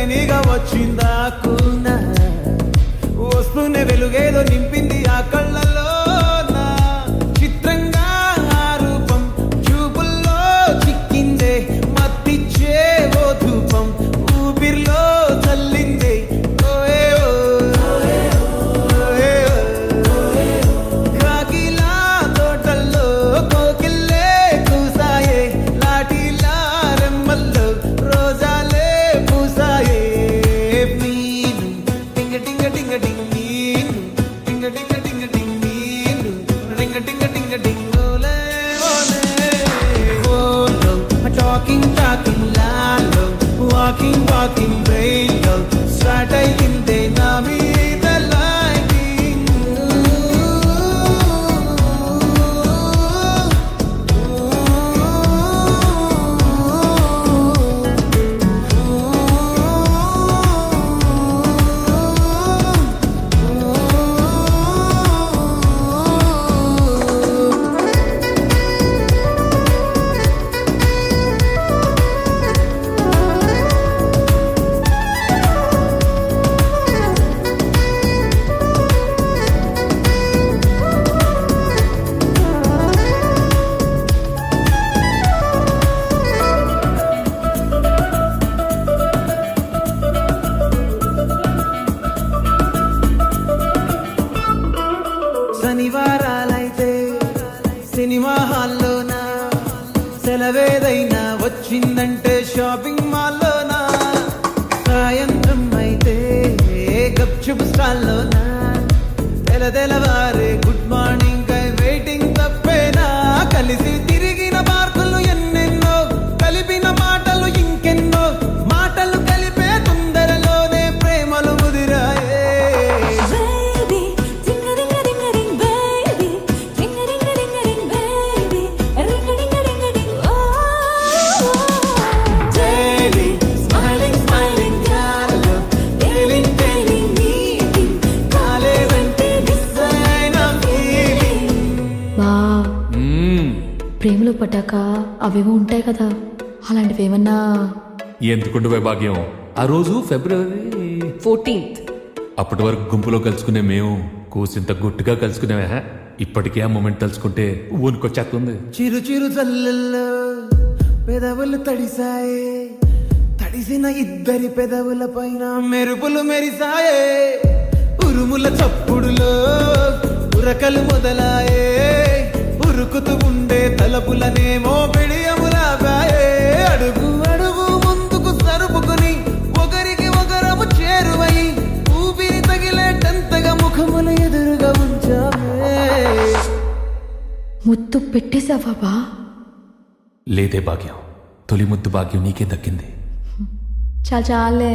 లేనిగా వచ్చిందాకున్నా వస్తూనే వెలుగేదో నింపింది ఆ కళ్ళలో చిత్రంగా ఆ రూపం చూపుల్లో చిక్కిందే మత్తిచ్చే ఓ ధూపం ఊపిరిలో చల్లిందే కాకిలా తోటల్లో కోకిల్లే కూసాయే లాఠీలా రెమ్మల్లో రోజాలే పూసాయే మీను టింగ టింగ టింగ టింగ్ మీను టింగ టింగ టింగ టింగ్ మీను టింగ టింగ టింగ టింగ్ ఓలే ఓలే ఓలో టాకింగ్ టాకింగ్ లాలో వాకింగ్ వాకింగ్ బ్రెయిన్లో స్టార్ట్ అయిందే నా మీద లైటింగ్ శనివారాలైతే సినిమా హాల్లోనా సెలవేదైనా వచ్చిందంటే షాపింగ్ మాల్లోనా సాయంత్రం అయితే గప్చుప్ స్టాల్లోనా తెలవారే గుడ్ మార్నింగ్ కై వెయిటింగ్ తప్పేనా కలిసి తిరిగిన పార్కులు ఎన్నెన్నో కలిపిన మాటలు ఇంకెన్నో మాటలు కలిపే తొందరలోనే ప్రేమలు ముదిరాయే ప్రేమలో పడ్డాక అవేవో ఉంటాయి కదా, అలాంటివి ఏమన్నా? ఎందుకుంటే భాగ్యం, ఆ రోజు ఫిబ్రవరి 14th. అప్పటి వరకు గుంపులో కలుసుకునే మేము కూసింత గుట్టుగా కలుసుకునేవా. ఇప్పటికే ఆ మూమెంట్ తలుచుకుంటే ఊనుకొచ్చేస్తుంది. చిరు చిరు జల్లల్లో పెదవులు తడిసాయే, తడిసిన ఇద్దరి పెదవుల పైన మెరుపులు మెరిసాయే, ఉరుముల చప్పుడులో ఉరకలు మొదలాయే, ఉరుకుతూ ఉండే తలపులనేమో బిడియములాగాయే, అడుగు అడుగు ముందుకు సరుపుకుని ఒకరికి ఒకరము చేరువై ఊపిరి తగిలేటంతగా ముఖములు ఎదురుగా ఉంచామే. ముద్దు పెట్టేశావా బా? లేదే భాగ్యం, తొలి ముద్దు భాగ్యం నీకే దక్కింది. చాలే